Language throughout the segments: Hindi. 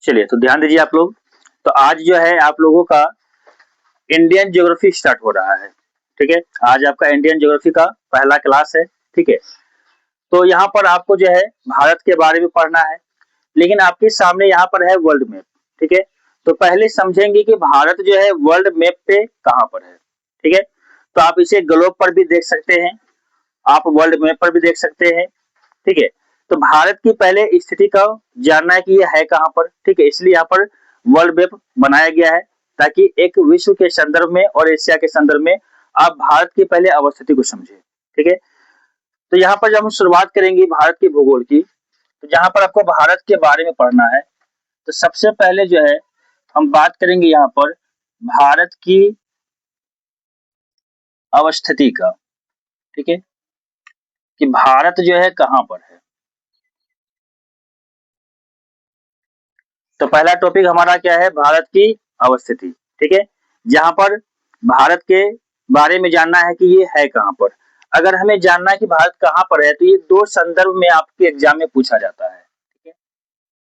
चलिए तो ध्यान दीजिए आप लोग। तो आज जो है आप लोगों का इंडियन ज्योग्राफी स्टार्ट हो रहा है। ठीक है, आज आपका इंडियन ज्योग्राफी का पहला क्लास है। ठीक है, तो यहाँ पर आपको जो है भारत के बारे में पढ़ना है, लेकिन आपके सामने यहाँ पर है वर्ल्ड मैप। ठीक है, तो पहले समझेंगे कि भारत जो है वर्ल्ड मैप पे कहाँ पर है। ठीक है, तो आप इसे ग्लोब पर भी देख सकते हैं, आप वर्ल्ड मैप पर भी देख सकते हैं। ठीक है, तो भारत की पहले स्थिति का जानना है कि ये है कहाँ पर। ठीक है, इसलिए यहाँ पर वर्ल्ड मैप बनाया गया है, ताकि एक विश्व के संदर्भ में और एशिया के संदर्भ में आप भारत की पहले अवस्थिति को समझे। ठीक है, तो यहाँ पर जब हम शुरुआत करेंगे भारत के भूगोल की, तो जहाँ पर आपको भारत के बारे में पढ़ना है, तो सबसे पहले जो है हम बात करेंगे यहाँ पर भारत की अवस्थिति का। ठीक है, कि भारत जो है कहाँ पर है। तो पहला टॉपिक हमारा क्या है, भारत की अवस्थिति। ठीक है, जहां पर भारत के बारे में जानना है कि ये है कहां पर। अगर हमें जानना है कि भारत कहां पर है, तो ये दो संदर्भ में आपके एग्जाम में पूछा जाता है। ठीक है,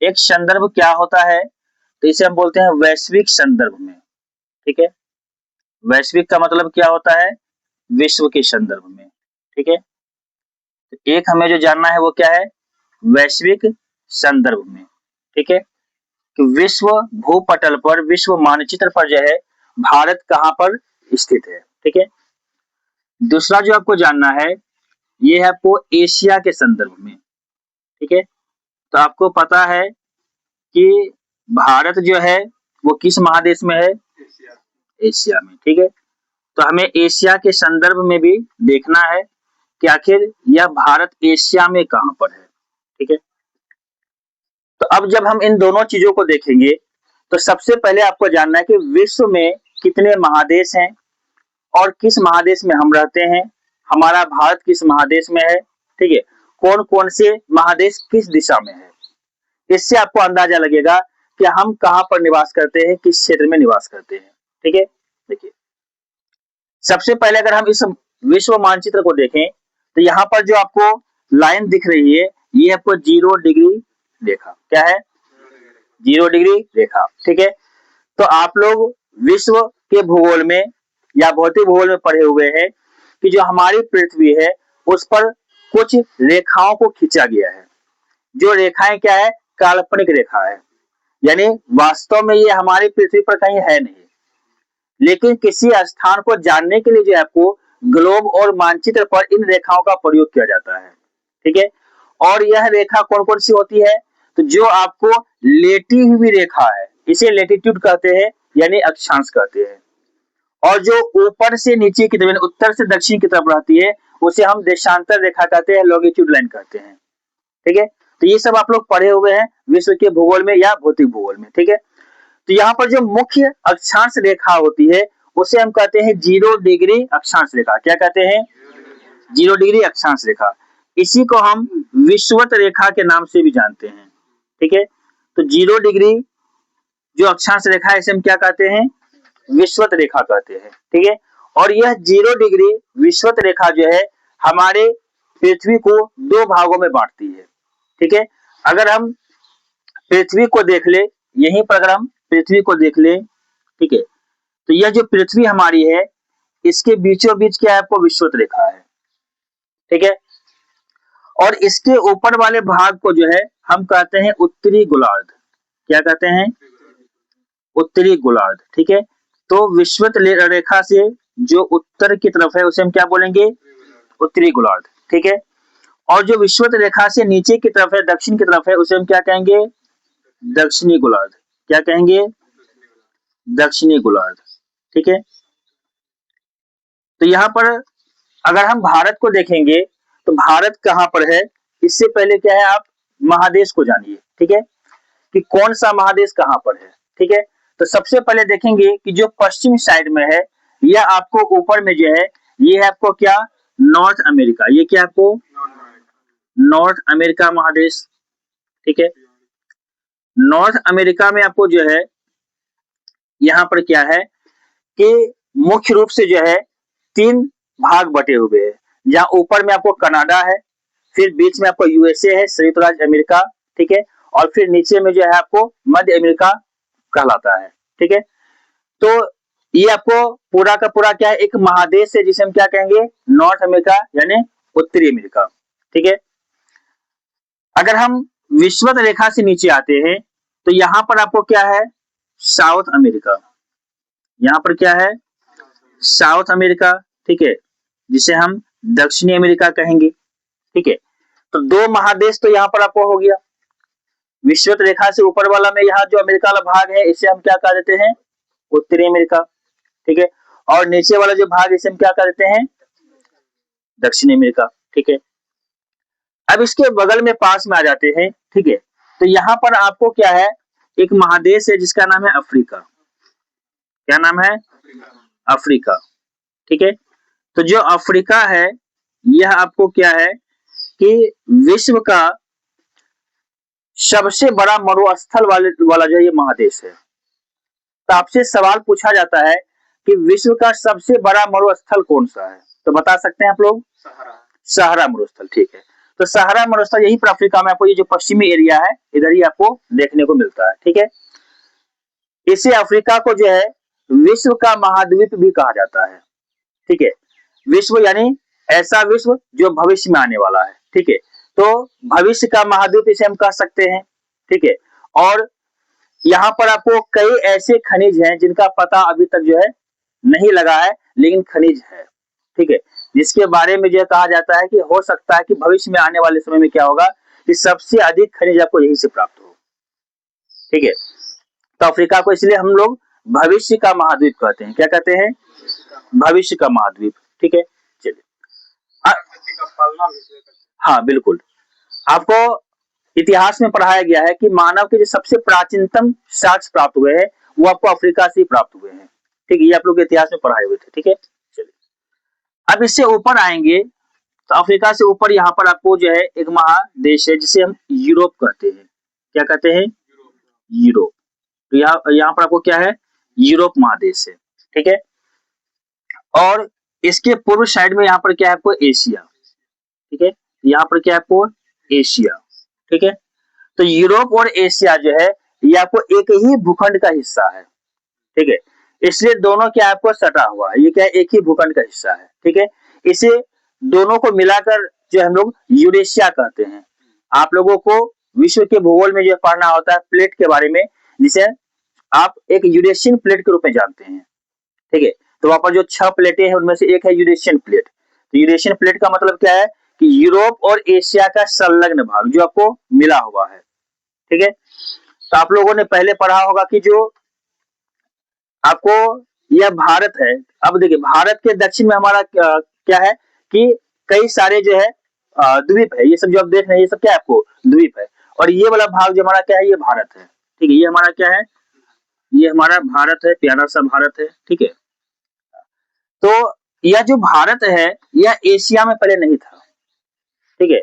एक संदर्भ क्या होता है, तो इसे हम बोलते हैं वैश्विक संदर्भ में। ठीक है, वैश्विक का मतलब क्या होता है, विश्व के संदर्भ में। ठीक है, तो एक हमें जो जानना है वो क्या है, वैश्विक संदर्भ में। ठीक है, कि विश्व भूपटल पर, विश्व मानचित्र पर जो है भारत कहां पर स्थित है। ठीक है, दूसरा जो आपको जानना है ये है आपको एशिया के संदर्भ में। ठीक है, तो आपको पता है कि भारत जो है वो किस महादेश में है, एशिया में। ठीक है, तो हमें एशिया के संदर्भ में भी देखना है कि आखिर यह भारत एशिया में कहां पर है। ठीक है, तो अब जब हम इन दोनों चीजों को देखेंगे, तो सबसे पहले आपको जानना है कि विश्व में कितने महादेश हैं और किस महादेश में हम रहते हैं, हमारा भारत किस महादेश में है। ठीक है, कौन कौन से महादेश किस दिशा में है, इससे आपको अंदाजा लगेगा कि हम कहां पर निवास करते हैं, किस क्षेत्र में निवास करते हैं। ठीक है, देखिए सबसे पहले अगर हम इस विश्व मानचित्र को देखें, तो यहाँ पर जो आपको लाइन दिख रही है ये आपको 0 डिग्री रेखा, क्या है, 0 डिग्री रेखा। ठीक है, तो आप लोग विश्व के भूगोल में या भौतिक भूगोल में पढ़े हुए हैं कि जो हमारी पृथ्वी है उस पर कुछ रेखाओं को खींचा गया है। जो रेखाएं क्या है, काल्पनिक रेखा है, यानी वास्तव में ये हमारी पृथ्वी पर कहीं है नहीं, लेकिन किसी स्थान को जानने के लिए जो आपको ग्लोब और मानचित्र पर इन रेखाओं का प्रयोग किया जाता है। ठीक है, और यह रेखा कौन कौन सी होती है, तो जो आपको लेटी हुई रेखा है इसे लेटीट्यूड कहते हैं, यानी अक्षांश कहते हैं, और जो ऊपर से नीचे की तरफ, उत्तर से दक्षिण की तरफ रहती है उसे हम देशांतर रेखा कहते हैं, लॉन्गिट्यूड लाइन कहते हैं। ठीक है, तो ये सब आप लोग पढ़े हुए हैं विश्व के भूगोल में या भौतिक भूगोल में। ठीक है, तो यहाँ पर जो मुख्य अक्षांश रेखा होती है उसे हम कहते हैं 0 डिग्री अक्षांश रेखा। क्या कहते हैं, 0 डिग्री अक्षांश रेखा। इसी को हम विषुवत रेखा के नाम से भी जानते हैं। ठीक है, तो 0 डिग्री जो अक्षांश रेखा है इसे हम क्या कहते हैं, विषुवत रेखा कहते हैं। ठीक है, और यह 0 डिग्री विषुवत रेखा जो है हमारे पृथ्वी को दो भागों में बांटती है। ठीक है, अगर हम पृथ्वी को देख ले, यहीं पर अगर हम पृथ्वी को देख ले, ठीक है, तो यह जो पृथ्वी हमारी है इसके बीचों बीच क्या है, आपको विषुवत रेखा है। ठीक है, और इसके ऊपर वाले भाग को जो है हम कहते हैं उत्तरी गोलार्ध। क्या कहते हैं, उत्तरी गोलार्ध। ठीक है, तो विषुवत रेखा से जो उत्तर की तरफ है उसे हम क्या बोलेंगे, उत्तरी गोलार्ध। ठीक है, और जो विषुवत रेखा से नीचे की तरफ है, दक्षिण की तरफ है, उसे हम क्या कहेंगे, दक्षिणी गोलार्ध। क्या कहेंगे, दक्षिणी गोलार्ध। ठीक है, तो यहाँ पर अगर हम भारत को देखेंगे तो भारत कहां पर है, इससे पहले क्या है, आप महादेश को जानिए। ठीक है, कि कौन सा महादेश कहां पर है। ठीक है, तो सबसे पहले देखेंगे कि जो पश्चिमी साइड में है यह आपको ऊपर में जो है ये है आपको क्या, नॉर्थ अमेरिका। ये क्या आपको, नॉर्थ अमेरिका महादेश। ठीक है, नॉर्थ अमेरिका में आपको जो है यहाँ पर क्या है कि मुख्य रूप से जो है 3 भाग बटे हुए हैं, जहां ऊपर में आपको कनाडा है, फिर बीच में आपको यूएसए है, संयुक्त राज्य अमेरिका। ठीक है, और फिर नीचे में जो है आपको मध्य अमेरिका कहलाता है। ठीक है, तो ये आपको पूरा का पूरा क्या है, एक महादेश है जिसे हम क्या कहेंगे, नॉर्थ अमेरिका यानी उत्तरी अमेरिका। ठीक है, अगर हम विषुवत रेखा से नीचे आते हैं तो यहां पर आपको क्या है, साउथ अमेरिका, यहां पर क्या है, साउथ अमेरिका। ठीक है, जिसे हम दक्षिणी अमेरिका कहेंगे। ठीक है, तो दो महादेश तो यहां पर आपको हो गया। विषुवत रेखा से ऊपर वाला में यहाँ जो अमेरिका वाला भाग है इसे हम क्या कह देते हैं, उत्तरी अमेरिका। ठीक है, और नीचे वाला जो भाग इसे हम क्या कह देते हैं, दक्षिणी अमेरिका। ठीक है, अब इसके बगल में पास में आ जाते हैं। ठीक है, तो यहाँ पर आपको क्या है, एक महादेश है जिसका नाम है अफ्रीका। क्या नाम है, अफ्रीका। ठीक है, तो जो अफ्रीका है यह आपको क्या है कि विश्व का सबसे बड़ा मरुस्थल वाला जो ये महादेश है। तो आपसे सवाल पूछा जाता है कि विश्व का सबसे बड़ा मरुस्थल कौन सा है, तो बता सकते हैं आप लोग, सहारा मरुस्थल। ठीक है, तो सहारा मरुस्थल यही पर अफ्रीका में आपको ये जो पश्चिमी एरिया है इधर ही आपको देखने को मिलता है। ठीक है, इसे अफ्रीका को जो है विश्व का महाद्वीप भी कहा जाता है। ठीक है, विश्व यानी ऐसा विश्व जो भविष्य में आने वाला है। ठीक है, तो भविष्य का महाद्वीप इसे हम कह सकते हैं। ठीक है, और यहाँ पर आपको कई ऐसे खनिज हैं जिनका पता अभी तक जो है नहीं लगा है, लेकिन खनिज है। ठीक है, जिसके बारे में जो कहा जाता है कि हो सकता है कि भविष्य में आने वाले समय में क्या होगा कि सबसे अधिक खनिज आपको यहीं से प्राप्त हो। ठीक है, तो अफ्रीका को इसलिए हम लोग भविष्य का महाद्वीप कहते हैं। क्या कहते हैं, भविष्य का महाद्वीप। ठीक है, चलिए हाँ बिल्कुल, आपको इतिहास में पढ़ाया गया है कि मानव के जो सबसे प्राचीनतम साक्ष्य प्राप्त हुए हैं वो आपको अफ्रीका से ही प्राप्त हुए हैं। ठीक है, ये आप लोग इतिहास में पढ़ाए हुए थे। ठीक है, चलिए अब इससे ऊपर आएंगे तो अफ्रीका से ऊपर यहाँ पर आपको जो है एक महादेश है जिसे हम यूरोप कहते हैं। क्या कहते हैं, यूरोप। तो यहाँ पर आपको क्या है, यूरोप महादेश है। ठीक है, और इसके पूर्व साइड में यहाँ पर क्या है आपको, एशिया। ठीक है, यहाँ पर क्या है आपको, एशिया। ठीक है, तो यूरोप और एशिया जो है ये आपको एक ही भूखंड का हिस्सा है। ठीक है, इसलिए दोनों क्या आपको सटा हुआ है, ये क्या है, एक ही भूखंड का हिस्सा है। ठीक है, इसे दोनों को मिलाकर जो हम लोग यूरेशिया कहते हैं। आप लोगों को विश्व के भूगोल में जो पढ़ना होता है प्लेट के बारे में, जिसे आप एक यूरेशियन प्लेट के रूप में जानते हैं। ठीक है, तो वहां पर जो 6 प्लेटें हैं उनमें से एक है यूरेशियन प्लेट। तो यूरेशियन प्लेट का मतलब क्या है कि यूरोप और एशिया का संलग्न भाग जो आपको मिला हुआ है। ठीक है, तो आप लोगों ने पहले पढ़ा होगा कि जो आपको यह भारत है। अब देखिए भारत के दक्षिण में हमारा क्या है कि कई सारे जो है द्वीप है, ये सब जो आप देख रहे हैं ये सब क्या है आपको द्वीप है। और ये वाला भाग जो हमारा क्या है, ये भारत है। ठीक है, ये हमारा क्या है, ये हमारा भारत है, प्यारा सा भारत है। ठीक है, तो यह जो भारत है यह एशिया में पहले नहीं था। ठीक है,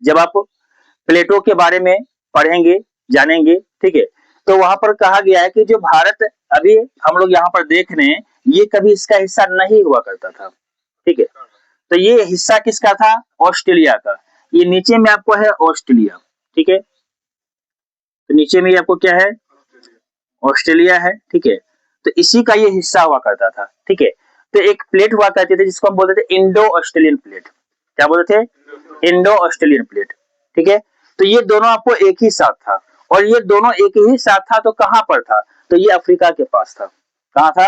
जब आप प्लेटो के बारे में पढ़ेंगे जानेंगे, ठीक है, तो वहां पर कहा गया है कि जो भारत अभी हम लोग यहाँ पर देख रहे हैं ये कभी इसका हिस्सा नहीं हुआ करता था। ठीक है, तो ये हिस्सा किसका था, ऑस्ट्रेलिया का। ये नीचे में आपको है ऑस्ट्रेलिया। ठीक है, तो नीचे में आपको क्या है, ऑस्ट्रेलिया है। ठीक है, तो इसी का ये हिस्सा हुआ करता था। ठीक है, तो एक प्लेट हुआ करती थी जिसको हम बोलते थे इंडो ऑस्ट्रेलियन प्लेट। क्या बोलते थे, इंडो ऑस्ट्रेलियन प्लेट। ठीक है, तो ये दोनों आपको एक ही साथ था, और ये दोनों एक ही साथ था तो कहां पर था, तो ये अफ्रीका के पास था। कहां था,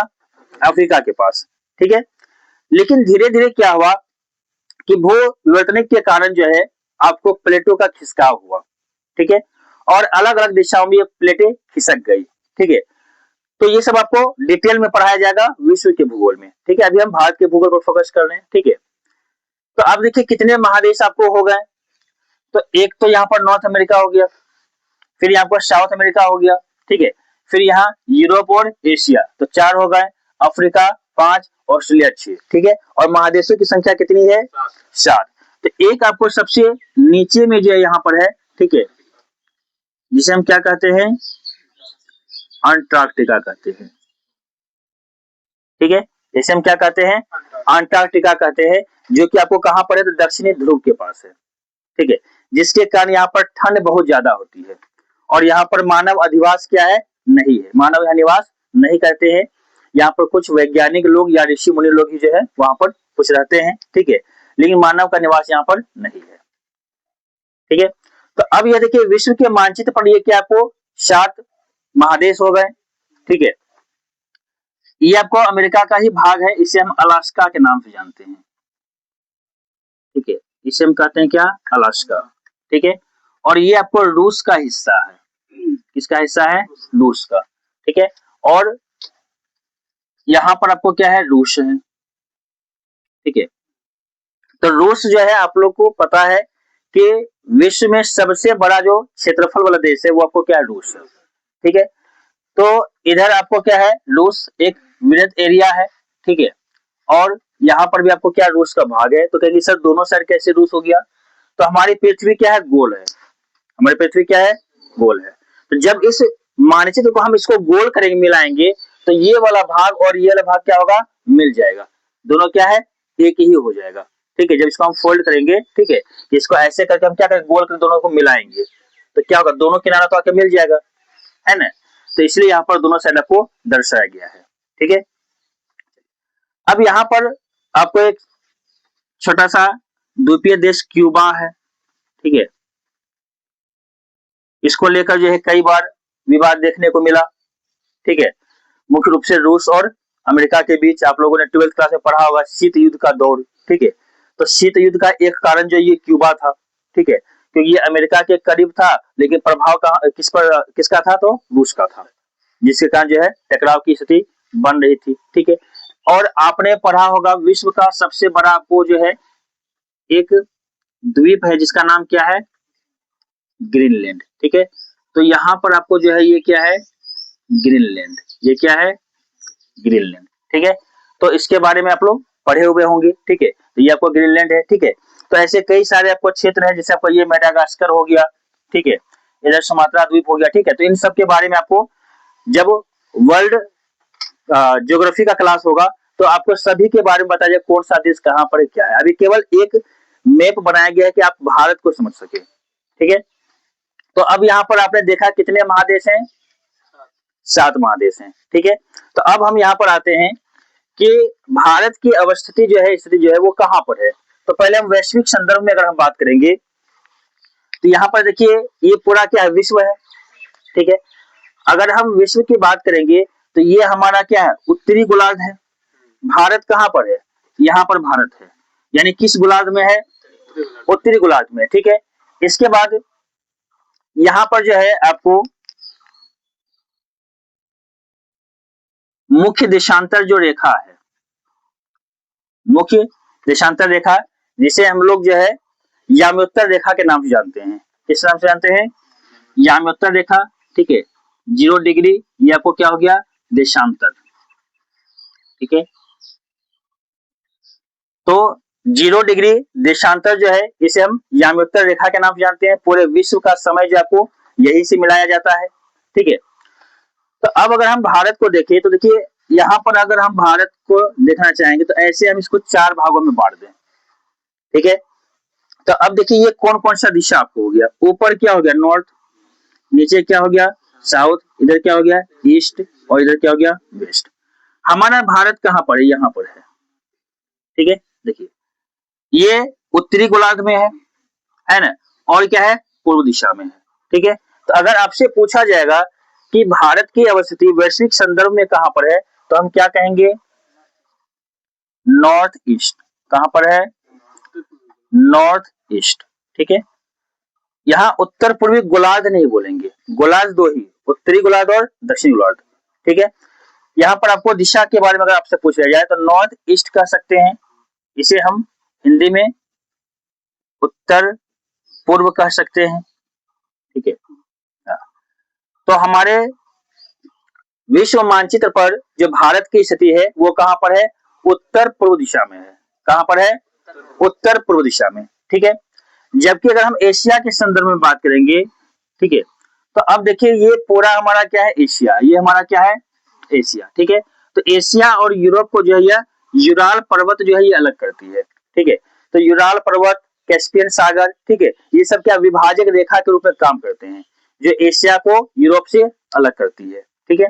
अफ्रीका के पास। ठीक है, लेकिन धीरे धीरे क्या हुआ कि भू विवर्तनिक के कारण जो है आपको प्लेटों का खिसकाव हुआ। ठीक है, और अलग अलग दिशाओं में ये प्लेटें खिसक गई। ठीक है, तो ये सब आपको डिटेल में पढ़ाया जाएगा विश्व के भूगोल में। ठीक है, अभी हम भारत के भूगोल पर फोकस कर रहे हैं। ठीक है, तो अब देखिए कितने महादेश आपको हो गए, तो एक तो यहाँ पर नॉर्थ अमेरिका हो गया, फिर यहाँ पर साउथ अमेरिका हो गया। ठीक है, फिर यहाँ यूरोप और एशिया, तो 4 हो गए, अफ्रीका 5, ऑस्ट्रेलिया 6। ठीक है, और महादेशों की संख्या कितनी है, 7। तो एक आपको सबसे नीचे में जो यहाँ पर है, ठीक है, जिसे हम क्या कहते हैं, अंटार्कटिका कहते हैं। ठीक है, इसे हम क्या कहते हैं, अंटार्कटिका कहते हैं, जो कि आपको कहां पर है, तो दक्षिणी ध्रुव के पास है। ठीक है, जिसके कारण यहाँ पर ठंड बहुत ज्यादा होती है और यहाँ पर मानव अधिवास क्या है, नहीं है, मानव यहाँ निवास नहीं करते हैं। यहाँ पर कुछ वैज्ञानिक लोग या ऋषि मुनि लोग ही जो है वहां पर कुछ रहते हैं, ठीक है, लेकिन मानव का निवास यहाँ पर नहीं है, ठीक है। तो अब ये देखिए विश्व के मानचित्र पर ये क्या आपको 7 महादेश हो गए, ठीक है। ये आपको अमेरिका का ही भाग है, इसे हम अलास्का के नाम से जानते हैं, ठीक है, इसे हम कहते हैं क्या, अलास्का, ठीक है। और ये आपको रूस का हिस्सा है, किसका हिस्सा है, रूस का, ठीक है। और यहाँ पर आपको क्या है, रूस है, ठीक है। तो रूस जो है आप लोग को पता है कि विश्व में सबसे बड़ा जो क्षेत्रफल वाला देश है वो आपको क्या है, रूस है, ठीक है। तो इधर आपको क्या है, रूस एक वृहद एरिया है, ठीक है। और यहाँ पर भी आपको क्या, रूस का भाग है। तो कहेंगे सर दोनों साइड कैसे रूस हो गया, तो हमारी पृथ्वी क्या है, गोल है, हमारी पृथ्वी क्या है, गोल है। तो जब इस मानचित्र को हम इसको गोल करेंगे, मिलाएंगे, तो ये वाला भाग और ये वाला भाग क्या होगा, मिल जाएगा, दोनों क्या है, एक ही हो जाएगा, ठीक है। जब इसको हम फोल्ड करेंगे, ठीक है, इसको ऐसे करके हम क्या करेंगे, गोल करके दोनों को मिलाएंगे, तो क्या होगा, दोनों किनारा तो आके मिल जाएगा, है ना। तो इसलिए यहाँ पर दोनों साइड को दर्शाया गया है, ठीक है। अब यहाँ पर आपको एक छोटा सा द्वीपीय देश क्यूबा है, ठीक है, इसको लेकर जो है कई बार विवाद देखने को मिला, ठीक है। मुख्य रूप से रूस और अमेरिका के बीच, आप लोगों ने 12th क्लास में पढ़ा होगा शीत युद्ध का दौर, ठीक है। तो शीत युद्ध का एक कारण जो ये क्यूबा था, ठीक है, क्योंकि ये अमेरिका के करीब था, लेकिन प्रभाव का किसका था, तो रूस का था, जिसके कारण जो है टकराव की स्थिति बन रही थी, ठीक है। और आपने पढ़ा होगा विश्व का सबसे बड़ा आपको जो है एक द्वीप है जिसका नाम क्या है, ग्रीनलैंड, ठीक है। तो यहाँ पर आपको जो है ये क्या है, ग्रीनलैंड, ये क्या है, ग्रीनलैंड, ठीक है। तो इसके बारे में आप लोग पढ़े हुए होंगे, ठीक है। तो ये आपको ग्रीनलैंड है, ठीक है। तो ऐसे कई सारे आपको क्षेत्र है, जैसे आपको ये मेडागास्कर हो गया, ठीक है, इधर सुमात्रा द्वीप हो गया, ठीक है। तो इन सब के बारे में आपको जब वर्ल्ड ज्योग्राफी का क्लास होगा तो आपको सभी के बारे में बताया जाए, कौन सा देश कहाँ पर है, क्या है। अभी केवल एक मैप बनाया गया है कि आप भारत को समझ सके, ठीक है। तो अब यहाँ पर आपने देखा कितने महादेश हैं, 7 महादेश हैं, ठीक है। तो अब हम यहाँ पर आते हैं कि भारत की अवस्थिति जो है, स्थिति जो है वो कहाँ पर है। तो पहले हम वैश्विक संदर्भ में अगर हम बात करेंगे तो यहाँ पर देखिए ये पूरा क्या है, विश्व है, ठीक है। अगर हम विश्व की बात करेंगे तो ये हमारा क्या है, उत्तरी गोलार्ध है। भारत कहाँ पर है, यहाँ पर भारत है, यानी किस गोलार्ध में है, उत्तरी गोलार्ध में, ठीक है। इसके बाद यहाँ पर जो है आपको मुख्य देशांतर जो रेखा है, मुख्य देशांतर रेखा, जिसे हम लोग जो है याम्योत्तर रेखा के नाम से जानते हैं, किस नाम से जानते हैं, याम्योत्तर रेखा, ठीक है। 0 डिग्री ये आपको क्या हो गया, देशांतर, ठीक है। तो 0 डिग्री देशांतर जो है इसे हम याम्योत्तर रेखा के नाम से जानते हैं। पूरे विश्व का समय जो आपको यही से मिलाया जाता है, ठीक है। तो अब अगर हम भारत को देखें तो देखिए यहाँ पर अगर हम भारत को देखना चाहेंगे तो ऐसे हम इसको 4 भागों में बांट दें, ठीक है। तो अब देखिए ये कौन कौन सा दिशा आपको हो गया, ऊपर क्या हो गया, नॉर्थ, नीचे क्या हो गया, साउथ, इधर क्या हो गया, ईस्ट, और इधर क्या हो गया, वेस्ट। हमारा भारत कहाँ पर है, यहाँ पर है, ठीक है। देखिए ये उत्तरी गोलार्ध में है ना, और क्या है, पूर्व दिशा में है, ठीक है। तो अगर आपसे पूछा जाएगा कि भारत की अवस्थिति वैश्विक संदर्भ में कहां पर है, तो हम क्या कहेंगे, नॉर्थ ईस्ट, कहां पर है, नॉर्थ ईस्ट, ठीक है। यहाँ उत्तर पूर्वी गोलार्ध नहीं बोलेंगे, गोलार्ध 2 ही, उत्तरी गोलार्ध और दक्षिणी गोलार्ध, ठीक है। यहाँ पर आपको दिशा के बारे में अगर आपसे पूछा जाए तो नॉर्थ ईस्ट कह सकते हैं, इसे हम हिंदी में उत्तर पूर्व कह सकते हैं, ठीक है। तो हमारे विश्व मानचित्र पर जो भारत की स्थिति है वो कहां पर है, उत्तर पूर्व दिशा में है, कहां पर है, उत्तर पूर्व दिशा में, ठीक है। जबकि अगर हम एशिया के संदर्भ में बात करेंगे, ठीक है, तो अब देखिए ये पूरा हमारा क्या है, एशिया, ये हमारा क्या है, एशिया, ठीक है। तो एशिया और यूरोप को जो है यूराल पर्वत जो है ये अलग करती है, ठीक है। तो यूराल पर्वत कैस्पियन सागर, ठीक है, ये सब क्या विभाजक रेखा के रूप में काम करते हैं, जो एशिया को यूरोप से अलग करती है, ठीक है।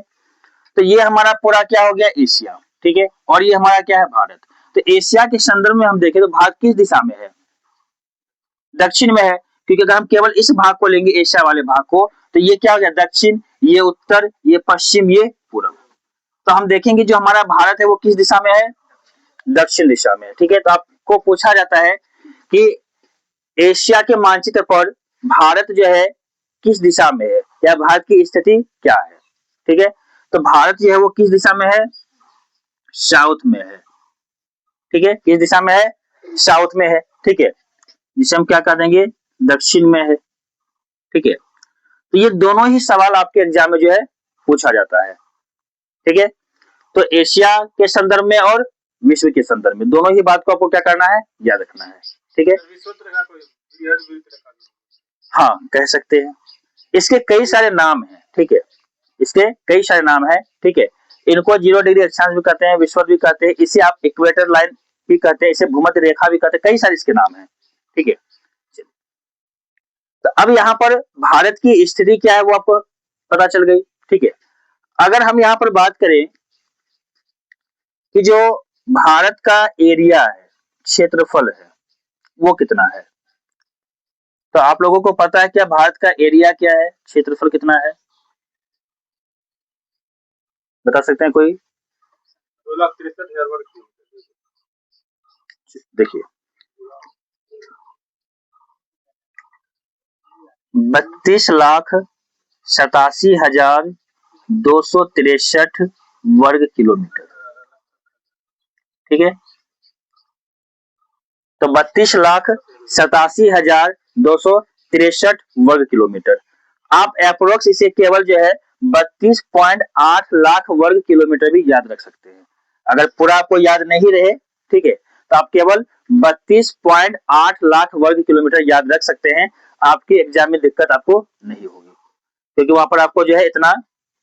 तो ये हमारा पूरा क्या हो गया एशिया, ठीक है, और ये हमारा क्या है भारत। तो एशिया के संदर्भ में हम देखें तो भारत किस दिशा में है, दक्षिण में है, क्योंकि अगर हम केवल इस भाग को लेंगे एशिया वाले भाग को तो ये क्या हो गया दक्षिण, ये उत्तर, ये पश्चिम, ये पूर्व। तो हम देखेंगे जो हमारा भारत है वो किस दिशा में है, दक्षिण दिशा में, ठीक है। तो आपको पूछा जाता है कि एशिया के मानचित्र पर भारत जो है किस दिशा में है या भारत की स्थिति क्या है, ठीक है। तो भारत जो है वो किस दिशा में है, साउथ में है, ठीक है, किस दिशा में है, साउथ में है, ठीक है, जिसे हम क्या कर देंगे दक्षिण में है, ठीक है। तो ये दोनों ही सवाल आपके एग्जाम में जो है पूछा जाता है, ठीक है। तो एशिया के संदर्भ में और विश्व के संदर्भ में दोनों ही बात को आपको क्या करना है, याद रखना है, ठीक है। हाँ कह सकते हैं, इसके कई सारे नाम हैं, ठीक है, इसके कई सारे नाम हैं, ठीक है। इनको 0 डिग्री अक्षांश भी कहते हैं, विषुवत भी कहते हैं, इसे आप इक्वेटर लाइन भी कहते हैं, इसे भूमध्य रेखा भी कहते हैं, कई सारे इसके नाम हैं, ठीक है। तो अब यहाँ पर भारत की स्थिति क्या है वो आपको पता चल गई, ठीक है। अगर हम यहाँ पर बात करें कि जो भारत का एरिया है, क्षेत्रफल है, वो कितना है, तो आप लोगों को पता है क्या भारत का एरिया क्या है, क्षेत्रफल कितना है, बता सकते हैं कोई, 2,63,000 वर्ग किलोमीटर। देखिए 32,87,263 वर्ग किलोमीटर, ठीक है। तो 32,87,263 वर्ग किलोमीटर। आप अप्रोक्स इसे केवल जो है 32.8 लाख वर्ग किलोमीटर भी याद रख सकते हैं। अगर पूरा आपको याद नहीं रहे, ठीक है, तो आप केवल 32.8 लाख वर्ग किलोमीटर याद रख सकते हैं, आपके एग्जाम में दिक्कत आपको नहीं होगी, क्योंकि वहां पर आपको जो है इतना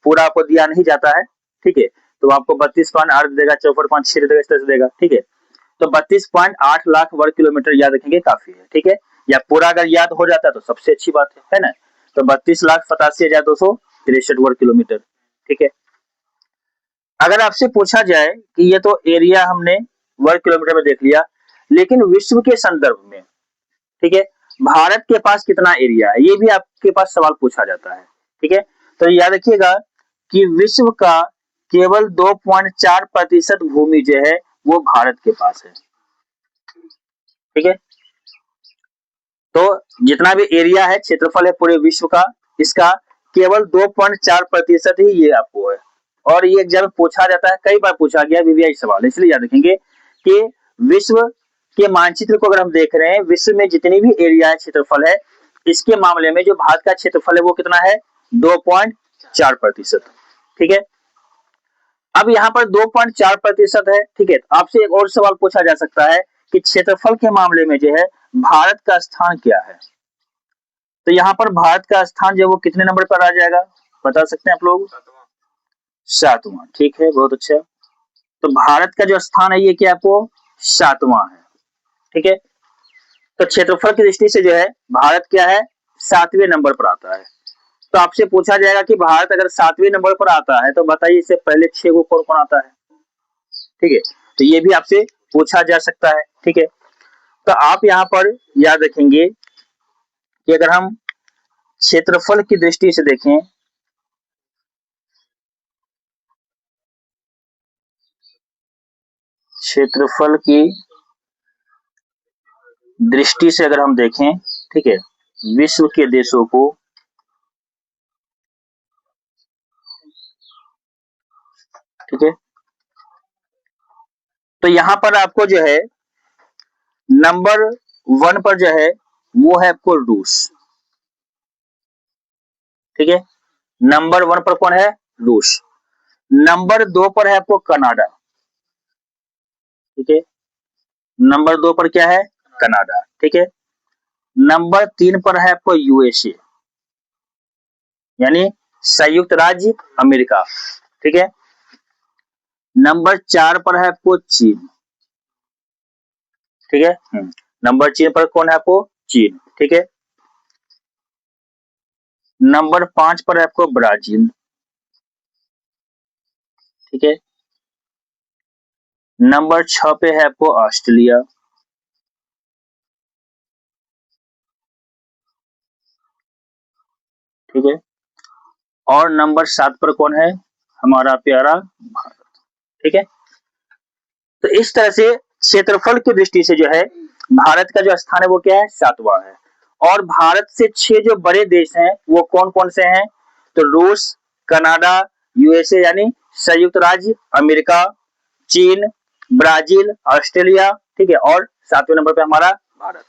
पूरा आपको दिया नहीं जाता है, ठीक है। तो आपको 32.8 देगा, 64.6 देगा, इस तरह से देगा, ठीक है। तो 32.8 लाख वर्ग किलोमीटर याद रखेंगे काफी है, ठीक है। या पूरा अगर याद हो जाता है तो सबसे अच्छी बात है ना। तो 32,87,263 वर्ग किलोमीटर, ठीक है। अगर आपसे पूछा जाए कि ये तो एरिया हमने वर्ग किलोमीटर में देख लिया, लेकिन विश्व के संदर्भ में, ठीक है, भारत के पास कितना एरिया है, ये भी आपके पास सवाल पूछा जाता है, ठीक है। तो याद रखिएगा कि विश्व का केवल 2.4% भूमि जो है वो भारत के पास है, ठीक है। तो जितना भी एरिया है, क्षेत्रफल है पूरे विश्व का, इसका केवल 2.4% ही ये आपको है। और ये एग्जाम में पूछा जाता है, कई बार पूछा गया वीवीआई सवाल, इसलिए याद रखेंगे कि विश्व के मानचित्र को अगर हम देख रहे हैं, विश्व में जितनी भी एरिया है, क्षेत्रफल है, इसके मामले में जो भारत का क्षेत्रफल है वो कितना है, 2.4%, ठीक है। अब यहाँ पर 2.4% है, ठीक है। आपसे एक और सवाल पूछा जा सकता है कि क्षेत्रफल के मामले में जो है भारत का स्थान क्या है। तो यहाँ पर भारत का स्थान जो है वो कितने नंबर पर आ जाएगा, बता सकते हैं आप लोग, 7वां, ठीक है, बहुत अच्छा। तो भारत का जो स्थान है ये क्या आपको 7वां है, ठीक है। तो क्षेत्रफल की दृष्टि से जो है भारत क्या है, 7वें नंबर पर आता है। तो आपसे पूछा जाएगा कि भारत अगर 7वें नंबर पर आता है तो बताइए इससे पहले 6 को कौन कौन आता है, ठीक है। तो ये भी आपसे पूछा जा सकता है, ठीक है। तो आप यहाँ पर याद रखेंगे कि अगर हम क्षेत्रफल की दृष्टि से देखें, क्षेत्रफल की दृष्टि से अगर हम देखें, ठीक है, विश्व के देशों को, ठीक है, तो यहां पर आपको जो है नंबर 1 पर जो है वो है आपको रूस, ठीक है। नंबर 1 पर कौन है, रूस। नंबर 2 पर है आपको कनाडा, ठीक है। नंबर 2 पर क्या है, कनाडा, ठीक है। नंबर 3 पर है आपको यूएसए, यानी संयुक्त राज्य अमेरिका, ठीक है। नंबर 4 पर है आपको चीन, ठीक है। नंबर 3 पर कौन है आपको? चीन, ठीक है। नंबर 5 पर है आपको ब्राजील, ठीक है। नंबर 6 पे है आपको ऑस्ट्रेलिया, ठीक है। और नंबर 7 पर कौन है? हमारा प्यारा भारत, ठीक है। तो इस तरह से क्षेत्रफल की दृष्टि से जो है भारत का जो स्थान है वो क्या है? 7वां है। और भारत से 6 जो बड़े देश हैं वो कौन कौन से हैं? तो रूस, कनाडा, यूएसए यानी संयुक्त राज्य अमेरिका, चीन, ब्राजील, ऑस्ट्रेलिया, ठीक है। और 7वें नंबर पे हमारा भारत।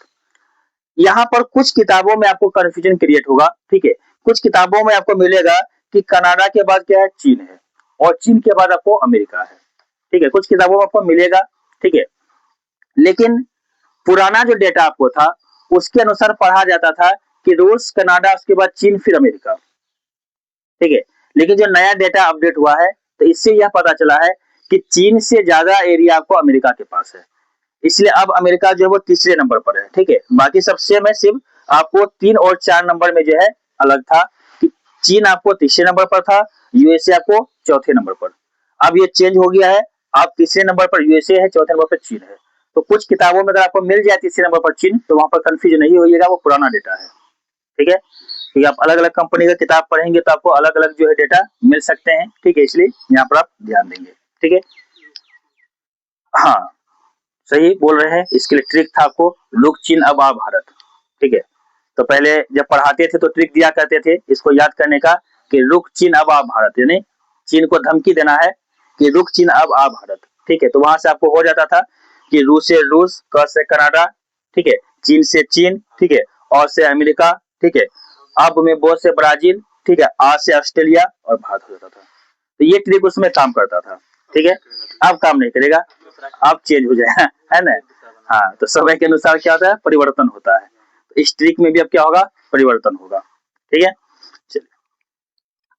यहाँ पर कुछ किताबों में आपको कंफ्यूजन क्रिएट होगा, ठीक है। कुछ किताबों में आपको मिलेगा कि कनाडा के बाद क्या है? चीन है, और चीन के बाद आपको अमेरिका है, ठीक है। कुछ किताबों में आपको मिलेगा, ठीक है। लेकिन पुराना जो डेटा आपको था उसके अनुसार पढ़ा जाता था कि रूस, कनाडा, उसके बाद चीन, फिर अमेरिका, ठीक है। लेकिन जो नया डेटा अपडेट हुआ है तो इससे यह पता चला है कि चीन से ज्यादा एरिया आपको अमेरिका के पास है, इसलिए अब अमेरिका जो है वो तीसरे नंबर पर है, ठीक है। बाकी सब सेम है, सिर्फ आपको 3 और 4 नंबर में जो है अलग था कि चीन आपको तीसरे नंबर पर था, यूएसए आपको चौथे नंबर पर। अब ये चेंज हो गया है, अब तीसरे नंबर पर यूएसए है, चौथे नंबर पर चीन है। तो कुछ किताबों में अगर आपको मिल जाए तीसरे नंबर पर चीन तो वहां पर कंफ्यूजन नहीं होइएगा, वो पुराना डेटा है, ठीक है। क्योंकि आप अलग अलग कंपनी का किताब पढ़ेंगे तो आपको अलग अलग जो है डेटा मिल सकते हैं, ठीक है। इसलिए यहाँ पर आप ध्यान देंगे, ठीक है। हाँ, सही बोल रहे हैं। इसके लिए ट्रिक था आपको, लुक चीन अब आ भारत, ठीक है। तो पहले जब पढ़ाते थे तो ट्रिक दिया करते थे इसको याद करने का कि रुक चीन अब आ भारत, यानी चीन को धमकी देना है कि रुक चीन अब आ भारत, ठीक है। तो वहां से आपको हो जाता था कि रूस से रूस, क से कनाडा, ठीक है, चीन से चीन, ठीक है, और से अमेरिका, ठीक है, अब में बो से ब्राजील, ठीक है, आ से ऑस्ट्रेलिया और भारत हो जाता था। तो ये ट्रिक उसमें काम करता था, ठीक है। अब काम नहीं करेगा, अब चेंज हो जाएगा, है ना। हाँ, तो समय के अनुसार क्या होता है? परिवर्तन होता है। तो इस ट्रिक में भी अब क्या होगा? परिवर्तन होगा, ठीक है। चलिए,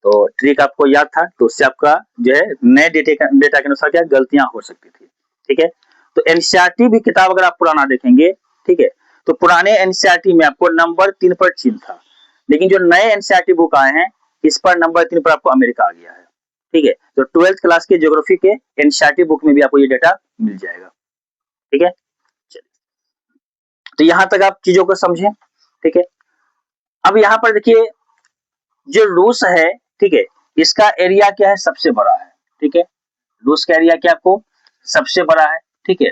तो ट्रिक आपको याद था तो उससे आपका जो है नए डेटा के अनुसार क्या गलतियां हो सकती थी, ठीक है। तो एनसीईआरटी भी किताब अगर आप पुराना देखेंगे, ठीक है, तो पुराने एनसीईआरटी में आपको नंबर 3 पर चीन था, लेकिन जो नए एनसीईआरटी बुक आए हैं इस पर नंबर 3 पर आपको अमेरिका आ गया है, ठीक है। तो 12th क्लास के ज्योग्राफी के एनसीईआरटी बुक में भी आपको ये डेटा मिल जाएगा, ठीक है। तो यहां तक आप चीजों को समझें, ठीक है। अब यहां पर देखिए जो रूस है, ठीक है, इसका एरिया क्या है? सबसे बड़ा है, ठीक है। रूस का एरिया क्या आपको सबसे बड़ा है, ठीक है।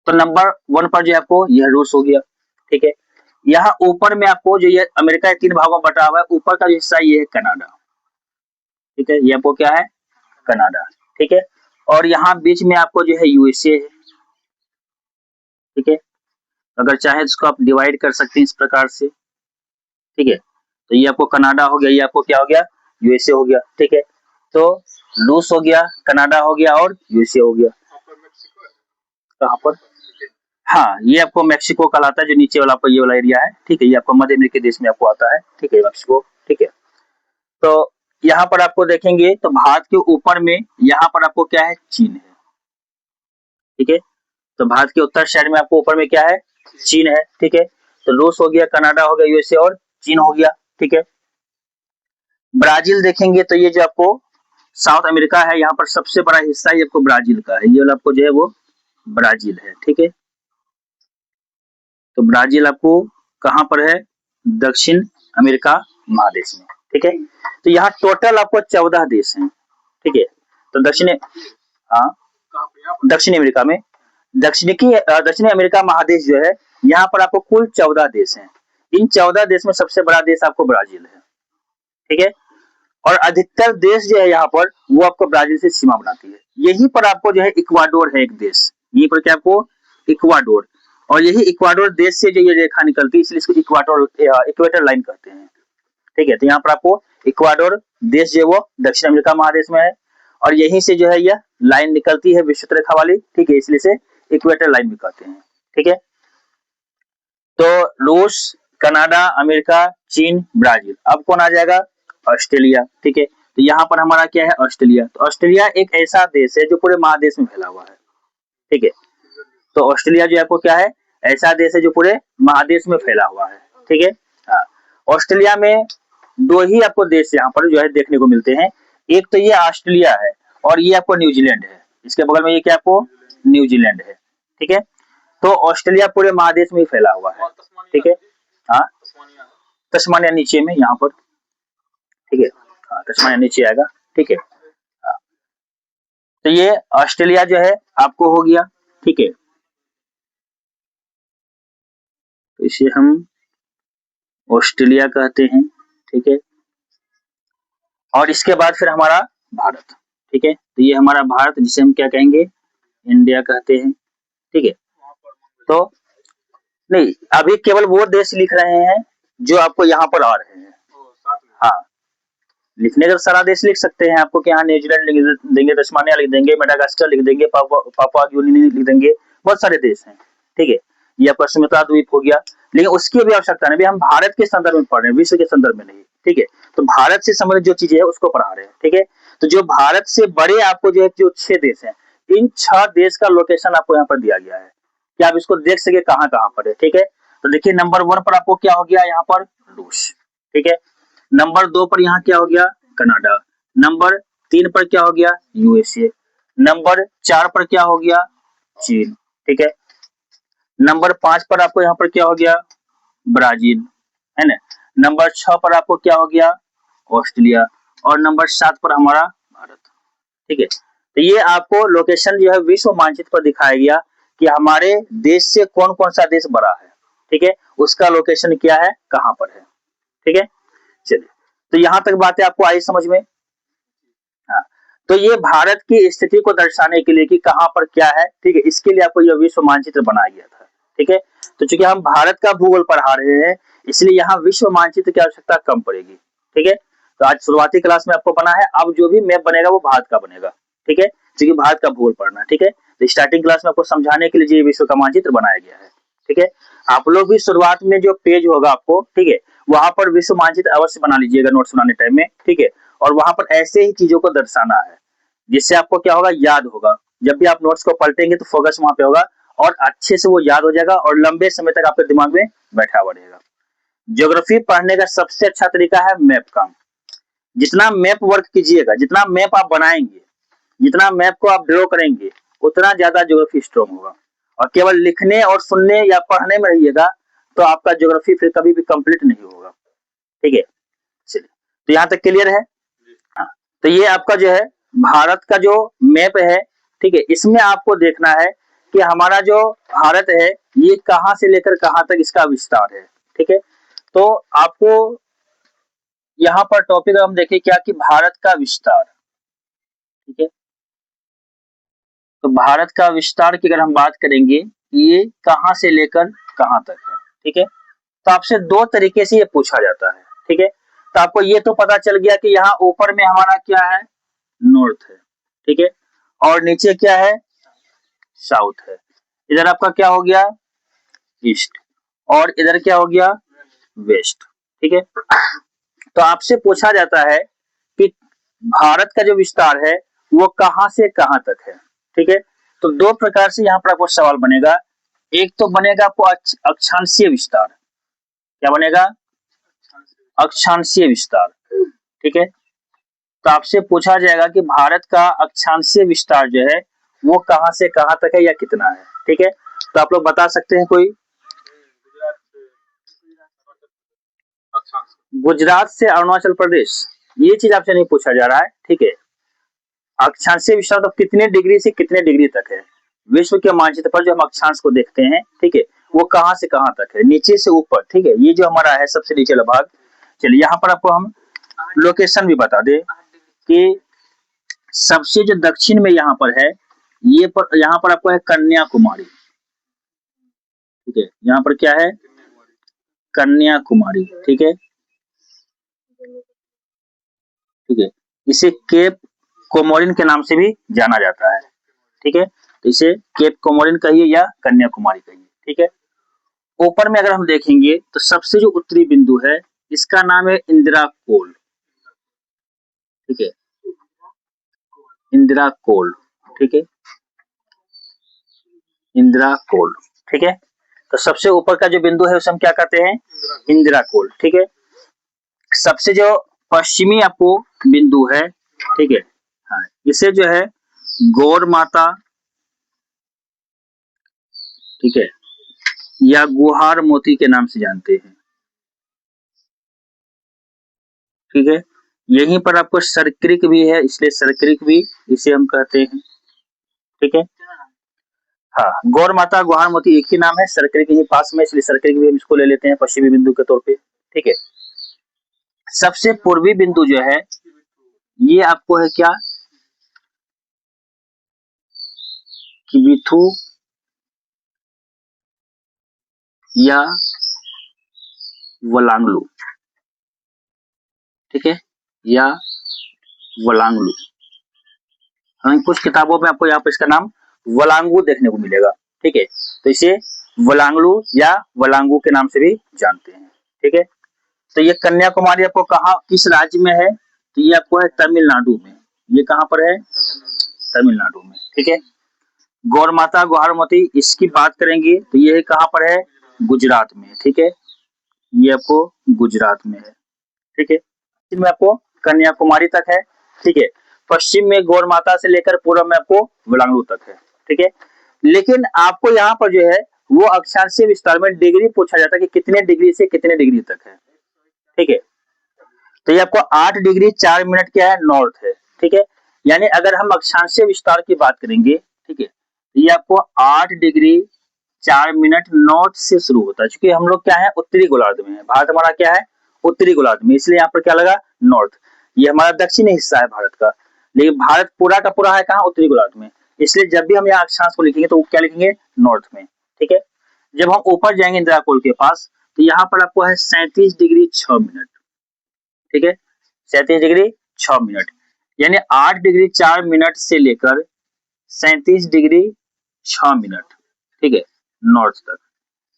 तो नंबर 1 पर जो है आपको यह रूस हो गया, ठीक है। यहाँ ऊपर में आपको जो ये अमेरिका 3 भागों में बटा हुआ है, ऊपर का जो हिस्सा ये है कनाडा, ठीक है। ये आपको क्या है? कनाडा, ठीक है। और यहाँ बीच में आपको जो है यूएसए है, ठीक है। अगर चाहे इसको आप डिवाइड कर सकते हैं इस प्रकार से, ठीक है। तो ये आपको कनाडा हो गया, ये आपको क्या हो गया? यूएसए हो गया, ठीक है। तो रूस हो गया, कनाडा हो गया और यूएसए हो गया। कहाँ पर? हाँ, ये आपको मेक्सिको कहलाता है, जो नीचे वाला आपको ये वाला एरिया है, ठीक है। ये आपको मध्य अमेरिकी देश में आपको आता है, ठीक है, मेक्सिको, ठीक है। तो यहाँ पर आपको देखेंगे तो भारत के ऊपर में यहाँ पर आपको क्या है? चीन है, ठीक है। तो भारत के उत्तर साइड में आपको ऊपर में क्या है? चीन है, ठीक है। तो रूस हो गया, कनाडा हो गया, यूएसए और चीन हो गया, ठीक है। ब्राजील देखेंगे तो ये जो आपको साउथ अमेरिका है, यहाँ पर सबसे बड़ा हिस्सा ये आपको ब्राजील का है, ये वाला आपको जो है वो ब्राजील है, ठीक है। तो ब्राजील आपको कहाँ पर है? दक्षिण अमेरिका महादेश में, ठीक है। तो यहाँ टोटल आपको 14 देश हैं, ठीक है। तो हाँ, दक्षिण अमेरिका में दक्षिणी अमेरिका महादेश जो है यहाँ पर आपको कुल 14 देश हैं। इन 14 देश में सबसे बड़ा देश आपको ब्राजील है, ठीक है। और अधिकतर देश जो है यहाँ पर वो आपको ब्राजील से सीमा बनाती है। यहीं पर आपको जो है इक्वाडोर है एक देश, यहीं पर क्या आपको इक्वाडोर, और यही इक्वाडोर देश से जो ये रेखा निकलती है इसलिए इसको इक्वाडोर इक्वेटर लाइन कहते हैं, ठीक है। तो यहाँ पर आपको इक्वाडोर देश जो है वो दक्षिण अमेरिका महादेश में है, और यहीं से जो है यह लाइन निकलती है विषुवत रेखा वाली, ठीक है, इसलिए से इक्वेटर लाइन भी कहते हैं, ठीक है। तो रूस, कनाडा, अमेरिका, चीन, ब्राजील। अब कौन आ जाएगा? ऑस्ट्रेलिया, ठीक है। तो यहाँ पर हमारा क्या है? ऑस्ट्रेलिया। तो ऑस्ट्रेलिया एक ऐसा देश है जो पूरे महादेश में फैला हुआ है, ठीक है। तो ऑस्ट्रेलिया जो आपको क्या है, ऐसा देश है जो पूरे महादेश में फैला हुआ है, ठीक है। हाँ, ऑस्ट्रेलिया में दो ही आपको देश यहाँ पर जो है देखने को मिलते हैं, एक तो ये ऑस्ट्रेलिया है और ये आपको न्यूजीलैंड है, इसके बगल में ये क्या आपको न्यूजीलैंड है, ठीक है। तो ऑस्ट्रेलिया पूरे महादेश में ही फैला हुआ है, ठीक है। हाँ, तस्मानिया नीचे में यहाँ पर, ठीक है। हाँ, तस्मानिया नीचे आएगा, ठीक है। हाँ, तो ये ऑस्ट्रेलिया जो है आपको हो गया, ठीक है। तो इसे हम ऑस्ट्रेलिया कहते हैं, ठीक है। और इसके बाद फिर हमारा भारत, ठीक है। तो ये हमारा भारत जिसे हम क्या कहेंगे, इंडिया कहते हैं, ठीक है। तो नहीं, अभी केवल वो देश लिख रहे हैं जो आपको यहाँ पर आ रहे हैं। हाँ, लिखने का सारा देश लिख सकते हैं आपको कि यहाँ न्यूजीलैंड लिख देंगे, तस्मानिया लिख देंगे, मेडागास्कर लिख देंगे, पापुआ न्यू लिख देंगे, बहुत सारे देश हैं, ठीक है। ये आपका सुमात्रा द्वीप हो गया, लेकिन उसकी भी आवश्यकता नहीं, हम भारत के संदर्भ में पढ़ रहे हैं, विश्व के संदर्भ में नहीं, ठीक है। तो भारत से संबंधित जो चीजें है उसको पढ़ा रहे हैं, ठीक है। तो जो भारत से बड़े आपको जो है जो 6 देश हैं, इन 6 देश का लोकेशन आपको यहाँ पर दिया गया है कि आप इसको देख सके कहाँ कहाँ पर है, ठीक है। तो देखिए नंबर 1 पर आपको क्या हो गया यहाँ पर, रूस, ठीक है। नंबर 2 पर यहाँ क्या हो गया, कनाडा। नंबर 3 पर क्या हो गया, यूएसए। नंबर 4 पर क्या हो गया, चीन, ठीक है। नंबर 5 पर आपको यहाँ पर क्या हो गया, ब्राजील, है ना। नंबर 6 पर आपको क्या हो गया, ऑस्ट्रेलिया। और नंबर 7 पर हमारा भारत, ठीक है। तो ये आपको लोकेशन जो है विश्व मानचित्र पर दिखाया गया कि हमारे देश से कौन कौन सा देश बड़ा है, ठीक है, उसका लोकेशन क्या है, कहां पर है, ठीक है। चलिए, तो यहां तक बातें आपको आई समझ में। हाँ, तो ये भारत की स्थिति को दर्शाने के लिए कि कहां पर क्या है, ठीक है, इसके लिए आपको यह विश्व मानचित्र बनाया गया था, ठीक है। तो चूंकि हम भारत का भूगोल पढ़ा रहे हैं, इसलिए यहाँ विश्व मानचित्र की आवश्यकता कम पड़ेगी, ठीक है। तो आज शुरुआती क्लास में आपको बना है, अब जो भी मैप बनेगा वो भारत का बनेगा, ठीक है, क्योंकि भारत का भूगोल पढ़ना, ठीक है। तो स्टार्टिंग क्लास में आपको समझाने के लिए विश्व का मानचित्र बनाया गया है, ठीक है। आप लोग भी शुरुआत में जो पेज होगा आपको, ठीक है, वहां पर विश्व मानचित्र अवश्य बना लीजिएगा नोट्स बनाने टाइम में, ठीक है। और वहां पर ऐसे ही चीजों को दर्शाना है जिससे आपको क्या होगा, याद होगा। जब भी आप नोट्स को पलटेंगे तो फोकस वहां पे होगा और अच्छे से वो याद हो जाएगा और लंबे समय तक आपके दिमाग में बैठा हुआ रहेगा। ज्योग्राफी पढ़ने का सबसे अच्छा तरीका है मैप का। जितना मैप वर्क कीजिएगा, जितना मैप आप बनाएंगे, जितना मैप को आप ड्रॉ करेंगे, उतना ज्यादा ज्योग्राफी स्ट्रॉन्ग होगा। और केवल लिखने और सुनने या पढ़ने में रहिएगा तो आपका ज्योग्राफी फिर कभी भी कंप्लीट नहीं होगा, ठीक है। चलिए, तो यहाँ तक क्लियर है। हाँ, तो ये आपका जो है भारत का जो मैप है, ठीक है, इसमें आपको देखना है कि हमारा जो भारत है ये कहां से लेकर कहां तक इसका विस्तार है, ठीक है। तो आपको यहाँ पर टॉपिक हम देखें क्या कि भारत का विस्तार, ठीक है। तो भारत का विस्तार की अगर हम बात करेंगे, ये कहां से लेकर कहां तक है, ठीक है। तो आपसे 2 तरीके से ये पूछा जाता है, ठीक है। तो आपको ये तो पता चल गया कि यहाँ ऊपर में हमारा क्या है, नॉर्थ है, ठीक है। और नीचे क्या है, साउथ है। इधर आपका क्या हो गया, ईस्ट। और इधर क्या हो गया, वेस्ट, ठीक है। तो आपसे पूछा जाता है कि भारत का जो विस्तार है वो कहां से कहां तक है, ठीक है। तो 2 प्रकार से यहाँ पर आपको सवाल बनेगा। एक तो बनेगा आपको अक्षांशीय विस्तार। क्या बनेगा, अक्षांशीय विस्तार, ठीक है। तो आपसे पूछा जाएगा कि भारत का अक्षांशीय विस्तार जो है वो कहां से कहां तक है या कितना है, ठीक है। तो आप लोग बता सकते हैं कोई, गुजरात से अरुणाचल प्रदेश, ये चीज आपसे नहीं पूछा जा रहा है, ठीक है। अक्षांशीय विस्तार तो कितने डिग्री से कितने डिग्री तक है, विश्व के मानचित्र पर जो हम अक्षांश को देखते हैं, ठीक है, वो कहां से कहां तक है, नीचे से ऊपर, ठीक है। ये जो हमारा है सबसे नीचे भाग। चलिए, यहाँ पर आपको हम लोकेशन भी बता दें कि सबसे जो दक्षिण में यहाँ पर है, ये पर यहाँ पर आपको है कन्याकुमारी, ठीक है। यहाँ पर क्या है, कन्याकुमारी, ठीक है, ठीक है। इसे केप कोमोरिन के नाम से भी जाना जाता है, ठीक है। तो इसे केप कोमोरिन कहिए या कन्याकुमारी कहिए, ठीक है। ऊपर में अगर हम देखेंगे तो सबसे जो उत्तरी बिंदु है इसका नाम है इंदिरा कोल, ठीक है, इंदिरा कोल, ठीक है। इंदिरा कोल, ठीक है। तो सबसे ऊपर का जो बिंदु है उसे हम क्या कहते हैं, इंदिरा कोल, ठीक है। सबसे जो पश्चिमी आपको बिंदु है, ठीक है, हाँ, इसे जो है गौर माता, ठीक है, या गुहार मोती के नाम से जानते हैं, ठीक है। यहीं पर आपको सरक्रिक भी है, इसलिए सरक्रिक भी इसे हम कहते हैं, ठीक है। हाँ, गौर माता गुहार मोती एक ही नाम है, सरक्रिक यहीं पास में, इसलिए सरक्रिक भी हम इसको ले लेते हैं पश्चिमी बिंदु के तौर पे, ठीक है। सबसे पूर्वी बिंदु जो है ये आपको है क्या, किबिथु या वलांगलू, ठीक है, या वलांगलू। हाँ, कुछ किताबों में आपको यहाँ पर इसका नाम वलांगू देखने को मिलेगा, ठीक है। तो इसे वलांगलू या वलांगू के नाम से भी जानते हैं, ठीक है। तो ये कन्याकुमारी आपको कहाँ किस राज्य में है, तो ये आपको है तमिलनाडु में। ये कहाँ पर है, तमिलनाडु में, ठीक है। गौर माता गुहारमती इसकी बात करेंगे तो ये कहाँ पर है, गुजरात में, ठीक है। ये आपको गुजरात में है, ठीक है। इसमें आपको कन्याकुमारी तक है, ठीक है। पश्चिम में गौर माता से लेकर पूर्व में आपको वलांगलू तक है, ठीक है। लेकिन आपको यहाँ पर जो है वो अक्षांशीय विस्तार में डिग्री पूछा जाता है कि कितने डिग्री से कितने डिग्री तक है, ठीक है। तो ये आपको 8 डिग्री 4 मिनट क्या है, नॉर्थ है, ठीक है। यानी अगर हम अक्षांशीय विस्तार की बात करेंगे, ठीक है, तो ये आपको 8 डिग्री 4 मिनट नॉर्थ से शुरू होता है, क्योंकि हम लोग क्या है उत्तरी गोलार्ध में है, भारत हमारा क्या है उत्तरी गोलार्ध में, इसलिए यहाँ पर क्या लगा नॉर्थ। ये हमारा दक्षिणी हिस्सा है भारत का, लेकिन भारत पूरा का पूरा है कहाँ, उत्तरी गोलार्ध में, इसलिए जब भी हम यहाँ अक्षांश को लिखेंगे तो क्या लिखेंगे, नॉर्थ में, ठीक है। जब हम ऊपर जाएंगे इंदिरा कोल के पास तो यहाँ पर आपको है 37 डिग्री 6 मिनट, ठीक है, 37 डिग्री 6 मिनट, यानी 8 डिग्री 4 मिनट से लेकर 37 डिग्री 6 मिनट, ठीक है, नॉर्थ तक।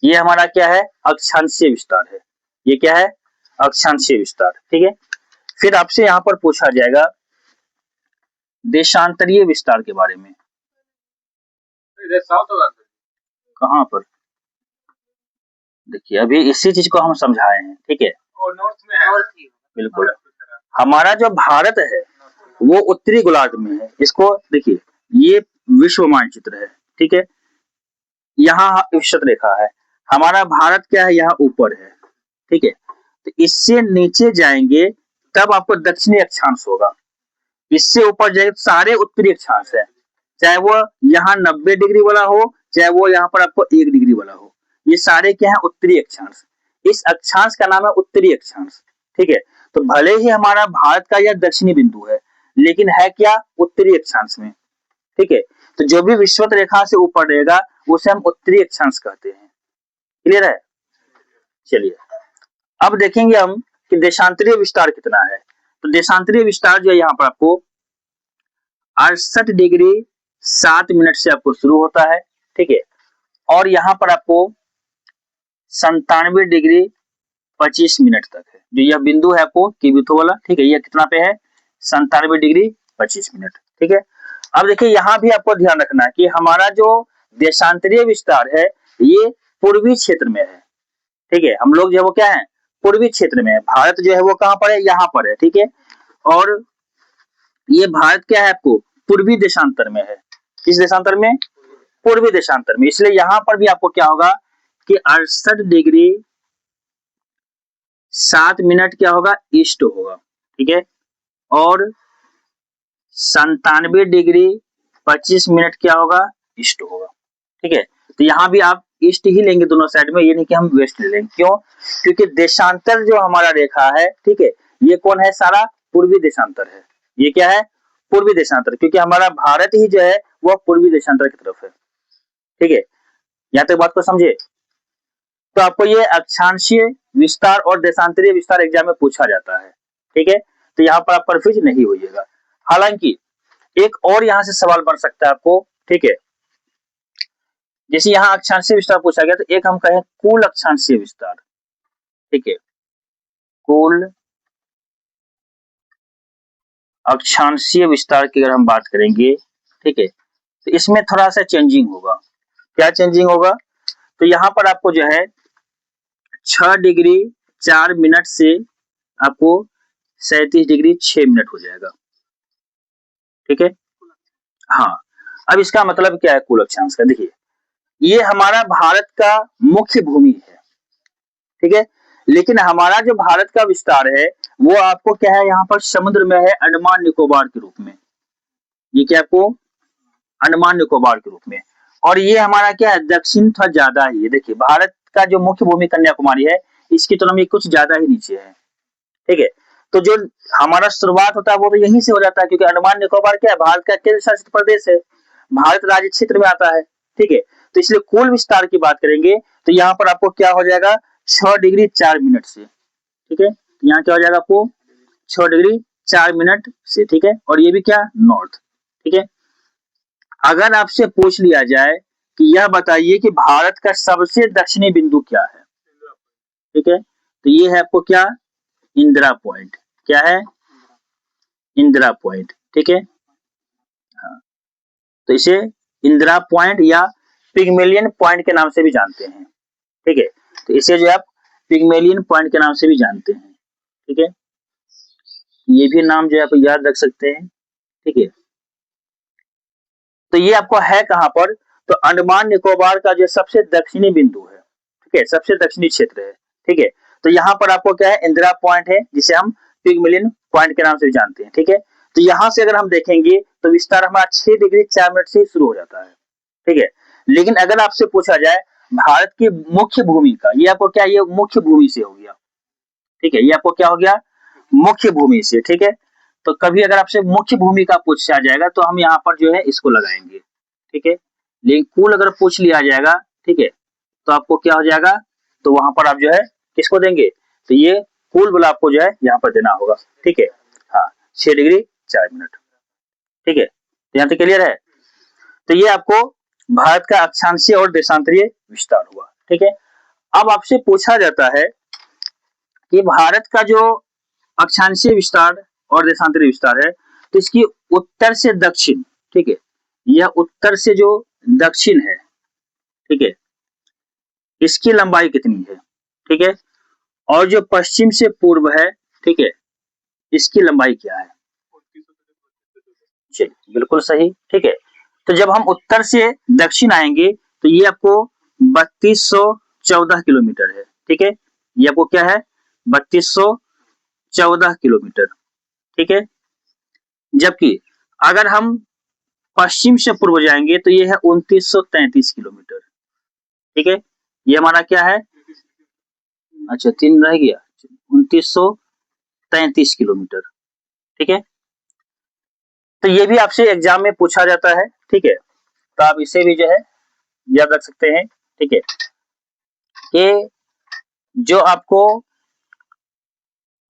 ये हमारा क्या है, अक्षांशीय विस्तार है। ये क्या है, अक्षांशीय विस्तार, ठीक है। फिर आपसे यहाँ पर पूछा जाएगा देशांतरीय विस्तार के बारे में। कहाँ पर, देखिए अभी इसी चीज को हम समझाए हैं, ठीक है। नॉर्थ में है, बिल्कुल। हमारा जो भारत है वो उत्तरी गोलार्ध में है, इसको देखिए ये विश्व मानचित्र है, ठीक है। यहाँ विषुवत रेखा है, हमारा भारत क्या है यहाँ ऊपर है, ठीक है। तो इससे नीचे जाएंगे तब आपको दक्षिणी अक्षांश होगा, इससे ऊपर जाएंगे तो सारे उत्तरी अक्षांश है, चाहे वो यहाँ 90 डिग्री वाला हो, चाहे वो यहाँ पर आपको 1 डिग्री वाला हो, ये सारे क्या है उत्तरी अक्षांश। इस अक्षांश का नाम है उत्तरी अक्षांश, ठीक है। तो भले ही हमारा भारत का यह दक्षिणी बिंदु है, लेकिन है क्या उत्तरी अक्षांश में, ठीक है। तो जो भी विषुवत रेखा से ऊपर रहेगा उसे हम उत्तरी अक्षांश कहते हैं, क्लियर है। चलिए अब देखेंगे हम कि देशांतरीय विस्तार कितना है। तो देशांतरीय विस्तार जो है यहाँ पर आपको 68 डिग्री 7 मिनट से आपको शुरू होता है, ठीक है, और यहाँ पर आपको 97 डिग्री 25 मिनट तक है। जो यह बिंदु है आपको किबिथु वाला, ठीक है, यह कितना पे है 97 डिग्री 25 मिनट, ठीक है। अब देखिए यहाँ भी आपको ध्यान रखना है कि हमारा जो देशांतरीय विस्तार है ये पूर्वी क्षेत्र में है, ठीक है। हम लोग जो है वो क्या है पूर्वी क्षेत्र में है, भारत जो है वो कहाँ पर है, यहाँ पर है, ठीक है। और ये भारत क्या है आपको पूर्वी देशांतर में है, किस देशांतर में, पूर्वी देशांतर में, इसलिए यहाँ पर भी आपको क्या होगा कि 68 डिग्री 7 मिनट क्या होगा ईस्ट होगा, ठीक है, और 97 डिग्री 25 मिनट क्या होगा ईस्ट होगा, ठीक है। तो यहाँ भी आप ईस्ट ही लेंगे दोनों साइड में, ये नहीं कि हम वेस्ट ले लेंगे, क्यों, क्योंकि देशांतर जो हमारा रेखा है, ठीक है, ये कौन है सारा पूर्वी देशांतर है, ये क्या है पूर्वी देशांतर, क्योंकि हमारा भारत ही जो है वह पूर्वी देशांतर की तरफ है, ठीक है। यहाँ तक बात को समझे। तो आपको ये अक्षांशीय विस्तार और देशांतरीय विस्तार एग्जाम में पूछा जाता है, ठीक है। तो यहाँ पर आप कंफ्यूज नहीं होइएगा। हालांकि एक और यहाँ से सवाल बन सकता है आपको, ठीक है, जैसे यहाँ अक्षांशीय विस्तार पूछा गया तो एक हम कहें कुल अक्षांशीय विस्तार, ठीक है, कुल अक्षांशीय विस्तार की अगर हम बात करेंगे, ठीक है, तो इसमें थोड़ा सा चेंजिंग होगा। क्या चेंजिंग होगा? तो यहाँ पर आपको जो है 6 डिग्री 4 मिनट से आपको 37 डिग्री 6 मिनट हो जाएगा। ठीक है, हाँ। अब इसका मतलब क्या है कुल अक्षांश का? देखिए, ये हमारा भारत का मुख्य भूमि है, ठीक है, लेकिन हमारा जो भारत का विस्तार है वो आपको क्या है, यहाँ पर समुद्र में है, अंडमान निकोबार के रूप में। ये क्या आपको अंडमान निकोबार के रूप में, और ये हमारा क्या है, दक्षिण थोड़ा ज्यादा ही है। देखिए, भारत का जो मुख्य भूमि कन्याकुमारी है, इसकी तुलना में कुछ ज्यादा ही नीचे है। ठीक है, तो जो हमारा शुरुआत होता है वो तो यहीं से हो जाता है, क्योंकि अंडमान निकोबार क्या है, भारत का केंद्र शासित प्रदेश है, भारत राज्य क्षेत्र में आता है। ठीक है, तो इसलिए कुल विस्तार की बात करेंगे तो यहाँ पर आपको क्या हो जाएगा, 6 डिग्री 4 मिनट से। ठीक है, यहाँ क्या हो जाएगा आपको, 6 डिग्री 4 मिनट से। ठीक है, और ये भी क्या, नॉर्थ। ठीक है, अगर आपसे पूछ लिया जाए कि यह बताइए कि भारत का सबसे दक्षिणी बिंदु क्या है, ठीक है, तो ये है आपको क्या, इंदिरा पॉइंट। क्या है, इंदिरा पॉइंट। ठीक है, हाँ, तो इसे इंदिरा पॉइंट या पिग्मेलियन पॉइंट के नाम से भी जानते हैं। ठीक है, तो इसे जो आप पिग्मेलियन पॉइंट के नाम से भी जानते हैं। ठीक है, ये भी नाम जो है आप याद रख सकते हैं। ठीक है, तो ये आपको है कहां पर, तो अंडमान निकोबार का जो सबसे दक्षिणी बिंदु है। ठीक है, सबसे दक्षिणी क्षेत्र है। ठीक है, तो यहाँ पर आपको क्या है, इंदिरा पॉइंट है, जिसे हम पिग्मेलियन पॉइंट के नाम से जानते हैं। ठीक है, तो यहाँ से अगर हम देखेंगे तो विस्तार हमारा 6 डिग्री 4 मिनट से शुरू हो जाता है। ठीक है, लेकिन अगर आपसे पूछा जाए भारत की मुख्य भूमि का, ये आपको क्या, ये मुख्य भूमि से हो गया। ठीक है, ये आपको क्या हो गया, मुख्य भूमि से। ठीक है, तो कभी अगर आपसे मुख्य भूमि का पूछा जाएगा तो हम यहाँ पर जो है इसको लगाएंगे। ठीक है, लेकिन कुल अगर पूछ लिया जाएगा, ठीक है, तो आपको क्या हो जाएगा, तो वहां पर आप जो है किसको देंगे, तो ये कुल वाला आपको जो है यहाँ पर देना होगा। ठीक है, हाँ, 6 डिग्री 4 मिनट। ठीक है, तो यहाँ तक क्लियर है। तो ये आपको भारत का अक्षांशीय और देशांतरीय विस्तार हुआ। ठीक है, अब आपसे पूछा जाता है कि भारत का जो अक्षांशीय विस्तार और देशांतरीय विस्तार है, तो इसकी उत्तर से दक्षिण, ठीक है, यह उत्तर से जो दक्षिण है, ठीक है, इसकी लंबाई कितनी है। ठीक है, और जो पश्चिम से पूर्व है, ठीक है, इसकी लंबाई क्या है। चलिए, बिल्कुल सही। ठीक है, तो जब हम उत्तर से दक्षिण आएंगे तो ये आपको 3214 किलोमीटर है। ठीक है, ये आपको क्या है, 3214 किलोमीटर। ठीक है, जबकि अगर हम पश्चिम से पूर्व जाएंगे तो ये है 2933 किलोमीटर। ठीक है, ये हमारा क्या है, अच्छा 3 रह गया, 2933 किलोमीटर। ठीक है, तो ये भी आपसे एग्जाम में पूछा जाता है। ठीक है, तो आप इसे भी जो है याद रख सकते हैं। ठीक है, कि जो आपको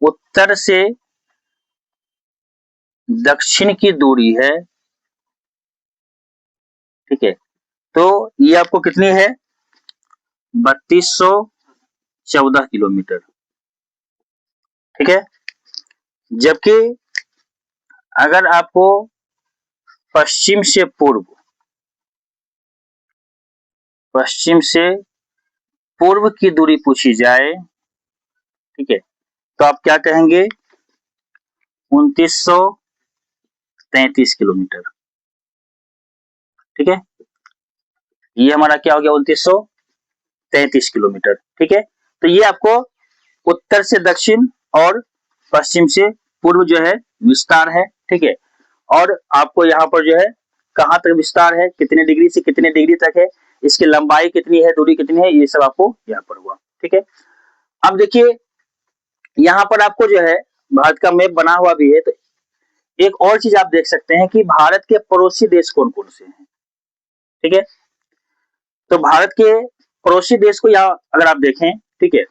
उत्तर से दक्षिण की दूरी है, ठीक है, तो ये आपको कितनी है, 3214 किलोमीटर। ठीक है, जबकि अगर आपको पश्चिम से पूर्व, पश्चिम से पूर्व की दूरी पूछी जाए, ठीक है, तो आप क्या कहेंगे, 2933 किलोमीटर। ठीक है, ये हमारा क्या हो गया, 2933 किलोमीटर। ठीक है, तो ये आपको उत्तर से दक्षिण और पश्चिम से पूर्व जो है विस्तार है। ठीक है, और आपको यहाँ पर जो है कहाँ तक विस्तार है, कितने डिग्री से कितने डिग्री तक है, इसकी लंबाई कितनी है, दूरी कितनी है, ये सब आपको यहाँ पर हुआ। ठीक है, अब देखिए यहाँ पर आपको जो है भारत का मैप बना हुआ भी है, तो एक और चीज आप देख सकते हैं कि भारत के पड़ोसी देश कौन कौन से हैं। ठीक है, तो भारत के पड़ोसी देश को यहाँ अगर आप देखें, ठीक है,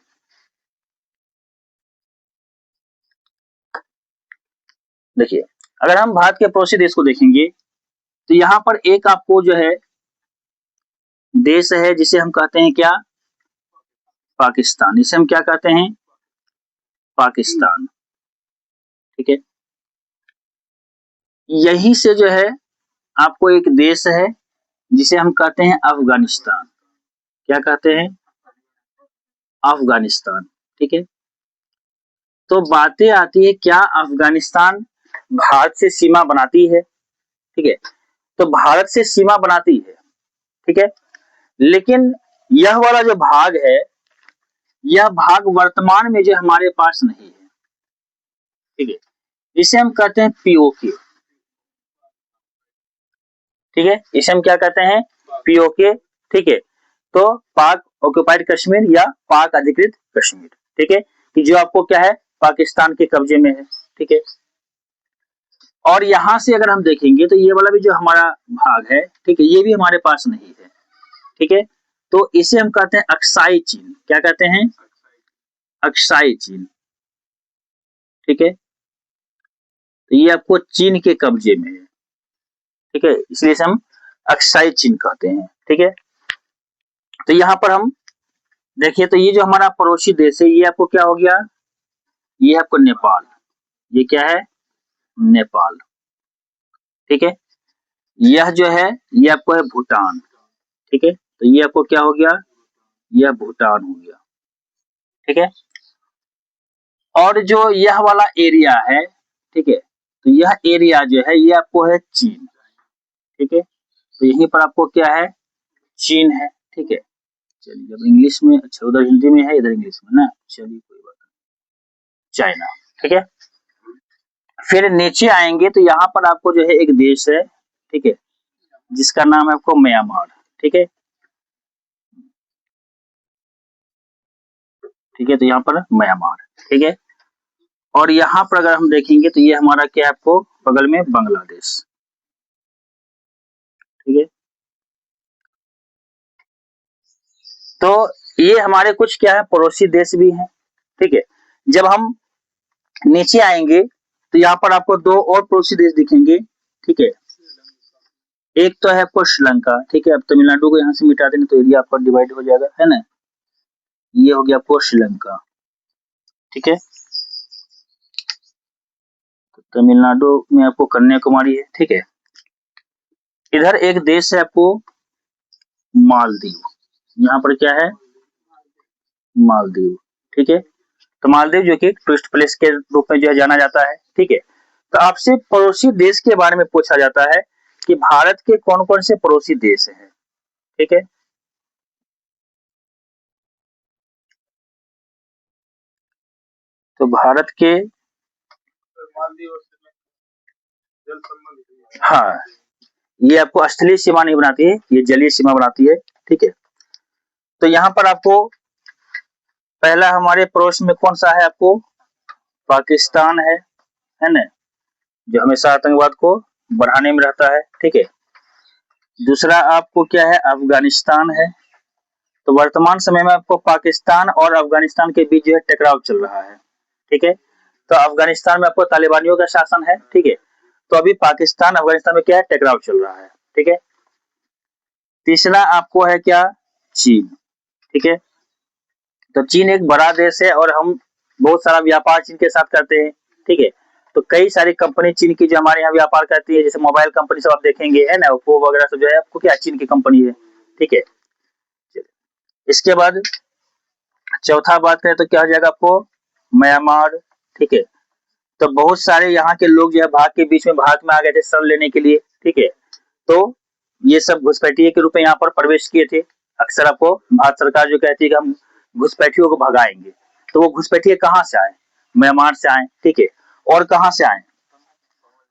देखिए अगर हम भारत के पड़ोसी देश को देखेंगे तो यहाँ पर एक आपको जो है देश है जिसे हम कहते हैं क्या, पाकिस्तान। इसे हम क्या कहते हैं, पाकिस्तान। ठीक है, यहीं से जो है आपको एक देश है जिसे हम कहते हैं अफगानिस्तान। क्या कहते हैं? अफगानिस्तान। ठीक है, तो बातें आती है क्या अफगानिस्तान भारत से सीमा बनाती है? ठीक है, तो भारत से सीमा बनाती है। ठीक है, लेकिन यह वाला जो भाग है, यह भाग वर्तमान में जो हमारे पास नहीं है। ठीक है, इसे हम कहते हैं पीओके। ठीक है, इसे हम क्या कहते हैं? पीओके। ठीक है, तो पाक ऑक्युपाइड कश्मीर या पाक अधिकृत कश्मीर। ठीक है, कि जो आपको क्या है, पाकिस्तान के कब्जे में है। ठीक है, और यहां से अगर हम देखेंगे तो ये वाला भी जो हमारा भाग है, ठीक है, ये भी हमारे पास नहीं है। ठीक है, तो इसे हम कहते हैं अक्साई चीन। क्या कहते हैं? अक्साई चीन। ठीक है, तो ये आपको चीन के कब्जे में है। ठीक है, इसलिए इसे हम अक्साई चीन कहते हैं। ठीक है, तो यहां पर हम देखिए, तो ये जो हमारा पड़ोसी देश है, ये आपको क्या हो गया? ये आपको नेपाल। ये क्या है? नेपाल। ठीक है, यह जो है, ये आपको है भूटान। ठीक है, तो ये आपको क्या हो गया? यह भूटान हो गया। ठीक है, और जो यह वाला एरिया है, ठीक है, तो यह एरिया जो है, ये आपको है चीन। ठीक है, तो यहीं पर आपको क्या है? चीन है। ठीक है, चलिए, अब इंग्लिश में, अच्छा उधर हिंदी में है, इधर इंग्लिश में ना, चलिए कोई बात नहीं। चाइना। ठीक है, फिर नीचे आएंगे तो यहाँ पर आपको जो है एक देश है, ठीक है, जिसका नाम है आपको म्यांमार। ठीक है, ठीक है, तो यहाँ पर म्यांमार। ठीक है, और यहाँ पर अगर हम देखेंगे तो ये हमारा क्या है, आपको बगल में बांग्लादेश। ठीक है, तो ये हमारे कुछ क्या है, पड़ोसी देश भी हैं। ठीक है, जब हम नीचे आएंगे तो यहाँ पर आपको दो और पड़ोसी देश दिखेंगे। ठीक है, एक तो है आपको श्रीलंका। ठीक है, अब तमिलनाडु को यहाँ से मिटा देंगे तो एरिया आपका डिवाइड हो जाएगा, है ना। ये हो गया आपको श्रीलंका। ठीक है, तो तमिलनाडु में आपको कन्याकुमारी है। ठीक है, इधर एक देश है आपको मालदीव। यहाँ पर क्या है? मालदीव। ठीक है, तो मालदीव जो कि टूरिस्ट प्लेस के रूप में जो है जाना जाता है। ठीक है, तो आपसे पड़ोसी देश के बारे में पूछा जाता है कि भारत के कौन कौन से पड़ोसी देश हैं। ठीक है, तो भारत के, हाँ, ये आपको स्थलीय सीमा नहीं बनाती है, ये जलीय सीमा बनाती है। ठीक है, तो यहाँ पर आपको पहला हमारे पड़ोस में कौन सा है? आपको पाकिस्तान है ना, जो हमेशा आतंकवाद को बढ़ाने में रहता है। ठीक है, दूसरा आपको क्या है? अफगानिस्तान है। तो वर्तमान समय में आपको पाकिस्तान और अफगानिस्तान के बीच जो है टकराव चल रहा है। ठीक है, तो अफगानिस्तान में आपको तालिबानियों का शासन है। ठीक है, तो अभी पाकिस्तान अफगानिस्तान में क्या है? टकराव चल रहा है। ठीक है, तीसरा आपको है क्या? चीन। ठीक है, तो चीन एक बड़ा देश है और हम बहुत सारा व्यापार चीन के साथ करते हैं। ठीक है, तो कई सारी कंपनी चीन की जो हमारे यहाँ व्यापार करती है, जैसे मोबाइल कंपनी सब आप देखेंगे, है ना, ओप्पो वगैरह सब जो है आपको क्या, चीन की कंपनी है। ठीक है, इसके बाद चौथा बात करें तो क्या हो जाएगा आपको? म्यांमार। ठीक है, तो बहुत सारे यहाँ के लोग जो है भारत के बीच में, भारत में आ गए थे शरण लेने के लिए। ठीक है, तो ये सब घुसपैठिए के रूप में यहाँ पर प्रवेश किए थे। अक्सर आपको भारत सरकार जो कहती है कि हम घुसपैठियों को भगाएंगे, तो वो घुसपैठिए कहाँ से आए? म्यांमार से आए। ठीक है, और कहाँ से आए?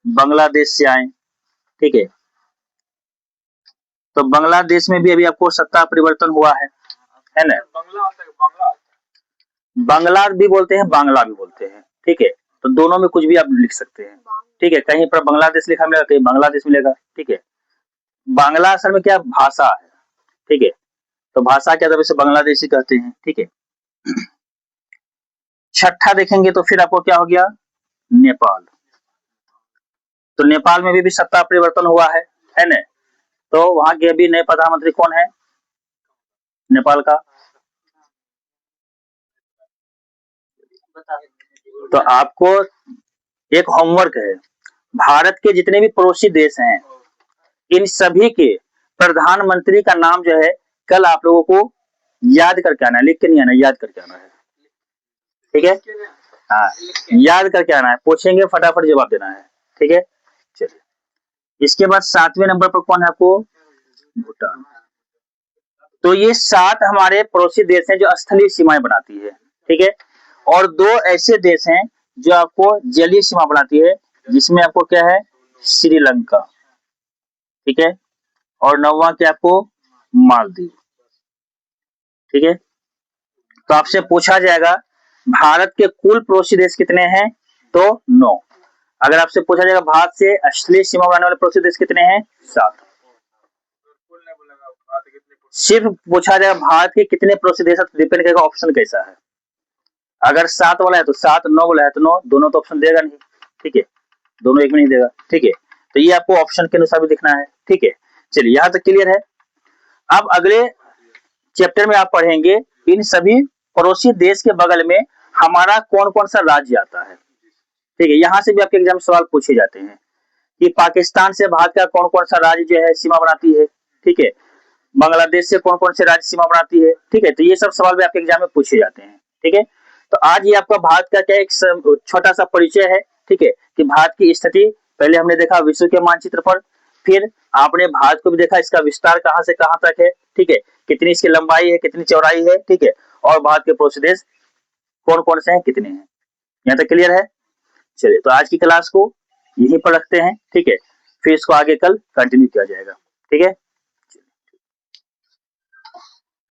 बांग्लादेश से आए। ठीक है, तो बांग्लादेश में भी अभी आपको सत्ता परिवर्तन हुआ है ना। बांग्ला भी बोलते हैं, बांग्ला भी बोलते हैं। ठीक है, तो दोनों में कुछ भी आप लिख सकते हैं। ठीक है, कहीं पर बांग्लादेश लिखा मिलेगा, कहीं बांग्लादेश मिलेगा। ठीक है, बांग्ला असल में क्या भाषा है। ठीक है, तो भाषा के आधार से बांग्लादेशी कहते हैं। ठीक है, छठा देखेंगे तो फिर आपको क्या हो गया? नेपाल। तो नेपाल में भी सत्ता परिवर्तन हुआ है ना। तो वहां के अभी नए प्रधानमंत्री कौन है नेपाल का? तो आपको एक होमवर्क है, भारत के जितने भी पड़ोसी देश हैं, इन सभी के प्रधानमंत्री का नाम जो है कल आप लोगों को याद करके आना है, लिख के नहीं आना, याद करके आना है, ठीक है। हाँ, याद करके आना है, पूछेंगे फटाफट जवाब देना है, ठीक है। चलिए, इसके बाद 7वें नंबर पर कौन है आपको, भूटान। तो ये 7 हमारे पड़ोसी देश हैं जो स्थलीय सीमाएं बनाती है, ठीक है। और 2 ऐसे देश हैं जो आपको जलीय सीमा बनाती है, जिसमें आपको क्या है, श्रीलंका, ठीक है। और 9वां क्या आपको, मालदीव, ठीक है। तो आपसे पूछा जाएगा भारत के कुल पड़ोसी देश कितने हैं, तो 9। अगर आपसे पूछा जाएगा भारत से स्थलीय सीमा बनाने वाले पड़ोसी देश कितने हैं, 7। सिर्फ पूछा जाएगा भारत के कितने पड़ोसी देश, डिपेंड करेगा ऑप्शन कैसा है। अगर 7 वाला है तो 7, 9 वाला है तो 9, दोनों तो ऑप्शन देगा नहीं, ठीक है, दोनों एक में नहीं देगा, ठीक है। तो ये आपको ऑप्शन के अनुसार भी दिखना है, ठीक है। चलिए, यहां तक क्लियर है। अब अगले चैप्टर में आप पढ़ेंगे इन सभी पड़ोसी देश के बगल में हमारा कौन कौन सा राज्य आता है, ठीक है। यहां से भी आपके एग्जाम सवाल पूछे जाते हैं कि पाकिस्तान से भारत का कौन कौन सा राज्य जो है सीमा बनाती है, ठीक है। बांग्लादेश से कौन कौन से राज्य सीमा बनाती है, ठीक है। तो ये सब सवाल भी आपके एग्जाम में पूछे जाते हैं, ठीक है। तो आज ये आपका भारत का क्या एक छोटा सा परिचय है, ठीक है, कि भारत की स्थिति पहले हमने देखा विश्व के मानचित्र पर, फिर आपने भारत को भी देखा इसका विस्तार कहां से कहां तक है, ठीक है, कितनी इसकी लंबाई है, कितनी चौड़ाई है, ठीक है, और भारत के पड़ोसी देश कौन कौन से हैं, कितने हैं। यहाँ तक क्लियर है। चलिए, तो आज की क्लास को यहीं पर रखते हैं, ठीक है, फिर इसको आगे कल कंटिन्यू किया जाएगा, ठीक है।